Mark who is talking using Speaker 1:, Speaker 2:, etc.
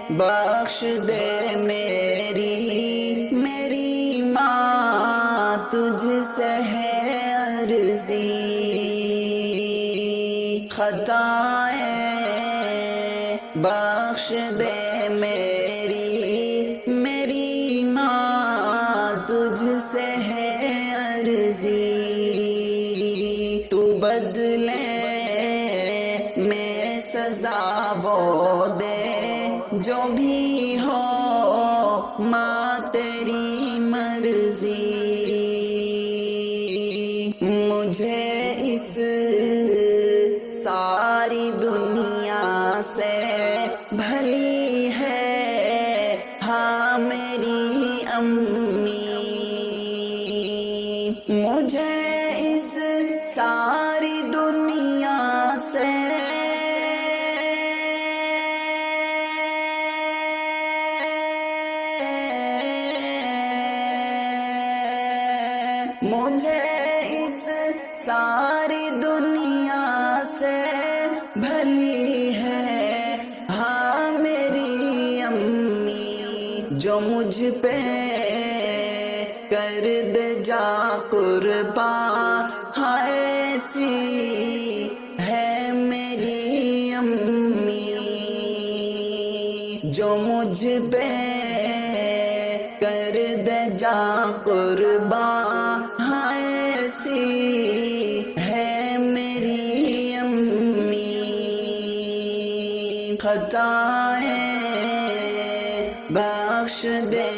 Speaker 1: بخش دے میری ماں تجھ سے ہے عرضی، خطائیں بخش دے میری ماں تجھ سے ہے عرضی، تو بدلے میں سزا وہ دے جو بھی ہو ماں تیری مرضی، مجھے اس ساری دنیا سے بھلی ہے ہاں میری امی، مجھے اس ساری دنیا سے مجھے اس ساری دنیا سے بھلی ہے ہاں میری امی، جو مجھ پہ کر دے جا قربان ہاں ایسی ہے میری امی، جو مجھ پہ کر دے جا قربان ہاں ایسی ہے میری امی، خطائیں بخش دے